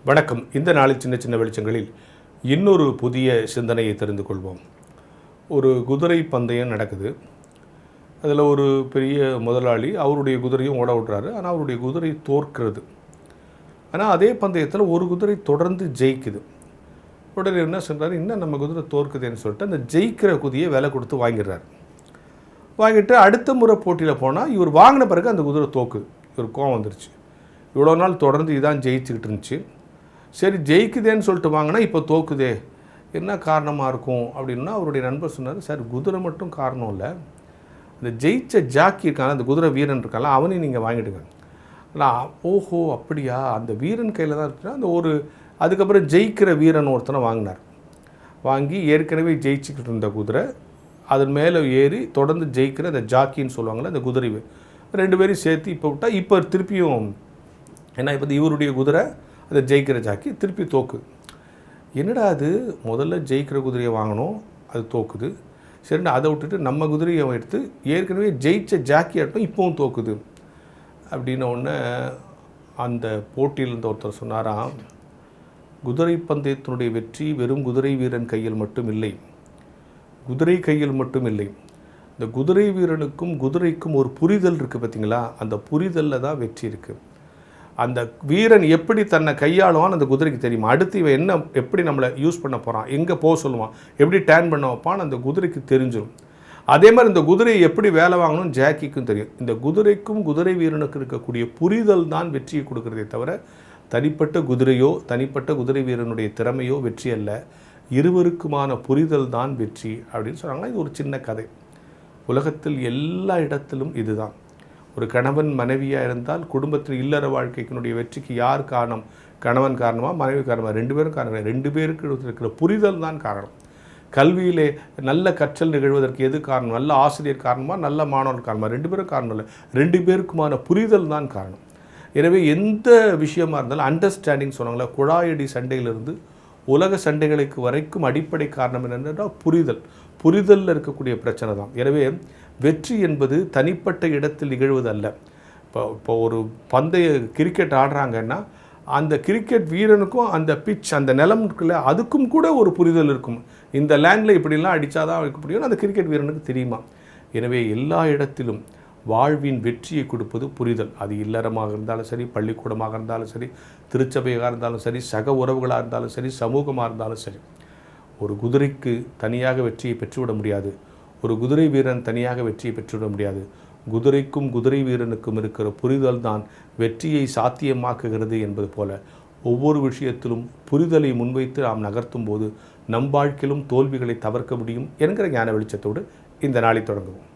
வணக்கம். இந்த நாளில் சின்ன சின்ன வெளிச்சங்களில் இன்னொரு புதிய சிந்தனையை தெரிந்து கொள்வோம். ஒரு குதிரை பந்தயம் நடக்குது. அதில் ஒரு பெரிய முதலாளி அவருடைய குதிரையும் ஓட விட்றாரு. ஆனால் அவருடைய குதிரை தோற்கிறது. ஆனால் அதே பந்தயத்தில் ஒரு குதிரை தொடர்ந்து ஜெயிக்குது. உடனே என்ன சொல்கிறாரு, இன்னும் நம்ம குதிரை தோற்குதுன்னு சொல்லிட்டு அந்த ஜெயிக்கிற குதிரையை விலை கொடுத்து வாங்கிடுறாரு. வாங்கிட்டு அடுத்த முறை போட்டியில் போனால் இவர் வாங்கின பிறகு அந்த குதிரை தோக்குது. இவர் கோவம் வந்துருச்சு. இவ்வளோ நாள் தொடர்ந்து இதான் ஜெயிச்சுக்கிட்டு இருந்துச்சு. சரி, ஜெயிக்குதேன்னு சொல்லிட்டு வாங்கினா இப்போ தோக்குதே, என்ன காரணமாக இருக்கும் அப்படின்னா அவருடைய நண்பர் சொன்னார், சார் குதிரை மட்டும் காரணம் இல்லை, அந்த ஜெயிச்ச ஜாக்கி இருக்காங்க, அந்த குதிரை வீரன் இருக்காங்க, அவனையும் நீங்கள் வாங்கிடுங்க. ஆனால் ஓஹோ அப்படியா, அந்த வீரன் கையில் தான் இருக்குன்னா அந்த ஒரு அதுக்கப்புறம் ஜெயிக்கிற வீரன் ஒருத்தனை வாங்கினார். வாங்கி ஏற்கனவே ஜெயிச்சுக்கிட்டு இருந்த குதிரை அதன் மேலே ஏறி தொடர்ந்து ஜெயிக்கிற அந்த ஜாக்கின்னு சொல்லுவாங்கள்ல, அந்த குதிரை ரெண்டு பேரையும் சேர்த்து இப்போ விட்டால் இப்போ திருப்பியும் ஏன்னா இப்போ இவருடைய குதிரை அதை ஜெயிக்கிற ஜாக்கி திருப்பி தோக்குது. என்னடா அது, முதல்ல ஜெயிக்கிற குதிரையை வாங்கணும், அது தோக்குது. சரிண்ணா அதை விட்டுட்டு நம்ம குதிரையை எடுத்து ஏற்கனவே ஜெயிச்ச ஜாக்கி ஆட்டும் இப்போவும் தோக்குது அப்படின்ன உடனே அந்த போட்டியில் இருந்த ஒருத்தர் சொன்னாராம், குதிரை பந்தயத்தினுடைய வெற்றி வெறும் குதிரை வீரன் கையில் மட்டும் இல்லை, குதிரை கையில் மட்டும் இல்லை, இந்த குதிரை வீரனுக்கும் குதிரைக்கும் ஒரு புரிதல் இருக்குது பார்த்தீங்களா, அந்த புரிதலில் தான் வெற்றி இருக்குது. அந்த வீரன் எப்படி தன்னை கையாளுவான்னு அந்த குதிரைக்கு தெரியுமா, அடுத்து இவன் என்ன எப்படி நம்மளை யூஸ் பண்ண போகிறான், எங்கே போக சொல்லுவான், எப்படி டேர்ன் பண்ண வைப்பான்னு அந்த குதிரைக்கு தெரிஞ்சிடும். அதே மாதிரி இந்த குதிரையை எப்படி வேலை வாங்கணும்னு ஜாக்கிக்கும் தெரியும். இந்த குதிரைக்கும் குதிரை வீரனுக்கு இருக்கக்கூடிய புரிதல் தான் வெற்றியை கொடுக்குறதே தவிர தனிப்பட்ட குதிரையோ தனிப்பட்ட குதிரை வீரனுடைய திறமையோ வெற்றி அல்ல, இருவருக்குமான புரிதல் தான் வெற்றி அப்படின்னு சொன்னாங்கன்னா இது ஒரு சின்ன கதை. உலகத்தில் எல்லா இடத்திலும் இதுதான். ஒரு கணவன் மனைவியாக இருந்தால் குடும்பத்தில் இல்லற வாழ்க்கைக்கினுடைய வெற்றிக்கு யார் காரணம், கணவன் காரணமாக மனைவி காரணமாக, ரெண்டு பேரும் காரணம், ரெண்டு பேருக்கு இருக்கிற புரிதல் தான் காரணம். கல்வியிலே நல்ல கற்றல் நிகழ்வதற்கு எது காரணம், நல்ல ஆசிரியர் காரணமாக நல்ல மாணவர் காரணமாக, ரெண்டு பேரும் காரணம் இல்லை, ரெண்டு பேருக்குமான புரிதல் தான் காரணம். எனவே எந்த விஷயமாக இருந்தாலும் அண்டர்ஸ்டாண்டிங் சொன்னாங்களா, குழாயடி சண்டையிலிருந்து உலக சண்டைகளுக்கு வரைக்கும் அடிப்படை காரணம் என்னென்றால் புரிதல். புரிதலில் இருக்கக்கூடிய பிரச்சனை தான். எனவே வெற்றி என்பது தனிப்பட்ட இடத்தில் நிகழ்வது அல்ல. இப்போ ஒரு பந்தய கிரிக்கெட் ஆடுறாங்கன்னா அந்த கிரிக்கெட் வீரனுக்கும் அந்த பிட்ச் அந்த நிலம் இருக்குல்ல அதுக்கும் கூட ஒரு புரிதல் இருக்கும். இந்த லேண்டில் இப்படிலாம் அடித்தாதான் வைக்க முடியும், அந்த கிரிக்கெட் வீரனுக்கு தெரியுமா. எனவே எல்லா இடத்திலும் வாழ்வின் வெற்றியை கொடுப்பது புரிதல். அது இல்லறமாக இருந்தாலும் சரி, பள்ளிக்கூடமாக இருந்தாலும் சரி, திருச்சபையாக இருந்தாலும் சரி, சக உறவுகளாக இருந்தாலும் சரி, சமூகமாக இருந்தாலும் சரி. ஒரு குதிரைக்கு தனியாக வெற்றியை பெற்றுவிட முடியாது, ஒரு குதிரை வீரன் தனியாக வெற்றியை பெற்றுவிட முடியாது. குதிரைக்கும் குதிரை வீரனுக்கும் இருக்கிற புரிதல் தான் வெற்றியை சாத்தியமாக்குகிறது என்பது போல ஒவ்வொரு விஷயத்திலும் புரிதலை முன்வைத்து நாம் நகர்த்தும் போது நம் வாழ்க்கையிலும் தோல்விகளை தவிர்க்க முடியும் என்கிற ஞான வெளிச்சத்தோடு இந்த நாளை தொடங்குவோம்.